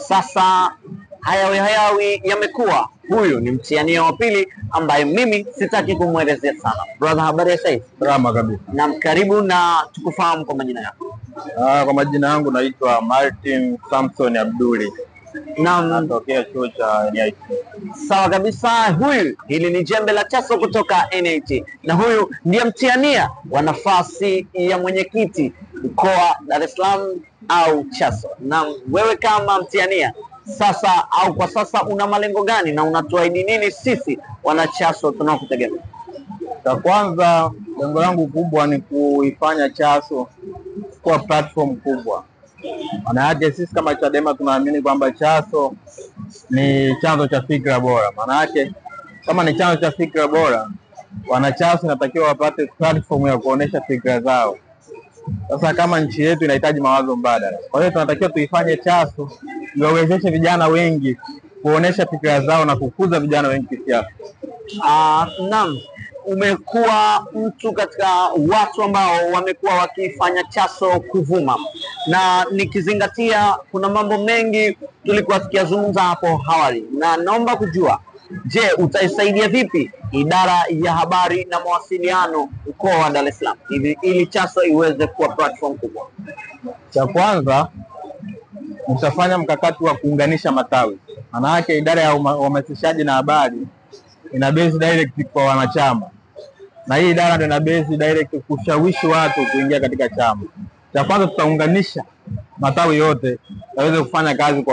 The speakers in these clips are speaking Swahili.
Sasa hayawi yamekuwa. Huyu ni mtiania wa pili ambaye mimi sitaki kumwelezea sana. Brother, habari ya sasa? Salama kabisa. Na karibu, na tukufahamu kwa majina yako. Kwa majina yangu naitwa Martin Samson Abduli. Natokea chuo cha NIT. Sawa kabisa. Hili ni jembe la Chaso kutoka NIT, na huyu ndiye mtiania wa nafasi ya mwenyekiti mkoa Dar es Salaam au Chaso. Na wewe kama mtiania sasa au kwa sasa una malengo gani na unatuahidi nini sisi wana Chaso tunaokutegemea? Kwa kwanza, lengo langu kubwa ni kuifanya Chaso kuwa platform kubwa. Maana yake sisi kama Chadema tunaamini kwamba Chaso ni chanzo cha fikra bora. Maana yake kama ni chanzo cha fikra bora, wana Chaso inatakiwa wapate platform ya kuonesha fikra zao. Sasa kama nchi yetu inahitaji mawazo mbadala, kwa hiyo tunatakiwa tuifanye Chaso iwawezeshe vijana wengi kuonesha fikra zao na kukuza vijana wengi kisiasa. Naam, umekuwa mtu katika watu ambao wamekuwa wakifanya Chaso kuvuma, na nikizingatia kuna mambo mengi tulikuwa tukiyazungumza hapo awali, na naomba kujua, je, utaisaidia vipi idara ya habari na mawasiliano mkoa wa Dar es Salaam ili Chaso iweze kuwa platform kubwa? Cha kwanza, utafanya mkakati wa kuunganisha matawi. Maana yake idara ya uhamasishaji na habari ina base direct kwa wanachama, na hii idara ndio ina base direct kushawishi watu kuingia katika chama. Cha kwanza, tutaunganisha matawi yote yaweze kufanya kazi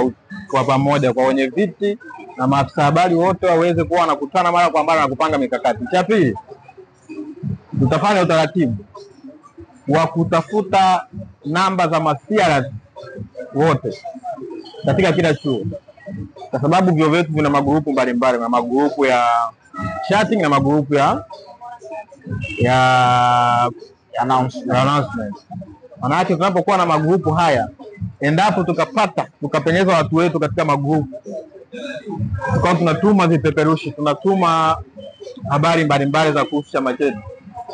kwa pamoja, kwa wenye viti na maafisa habari wote waweze kuwa wanakutana mara kwa mara na kupanga mikakati. Cha pili, tutafanya utaratibu wa kutafuta namba za masiara wote katika kila chuo, kwa sababu vyuo vyetu vina magrupu mbalimbali, na magrupu ya chatting na magrupu ya announcement. Maana yake tunapokuwa na magrupu haya, endapo tukapenyeza watu wetu katika magrupu, tukao tunatuma vipeperushi, tunatuma habari mbalimbali za kuhusu chama chetu,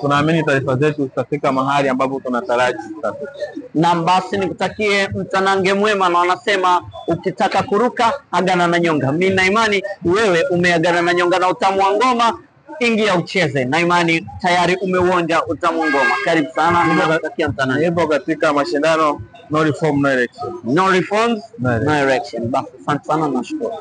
tunaamini taarifa zetu zitafika mahali ambapo tunataraji zitafika. Na basi nikutakie mtanange mwema, na wanasema ukitaka kuruka agana na nyonga. Mimi na imani wewe umeagana na nyonga na utamu wa ngoma, ingia ucheze na imani tayari umeuonja utamu wa ngoma. Karibu sana, nikutakia mtanange. Nipo katika mashindano no reform no election. No reforms no election. Basi asante sana, nashukuru.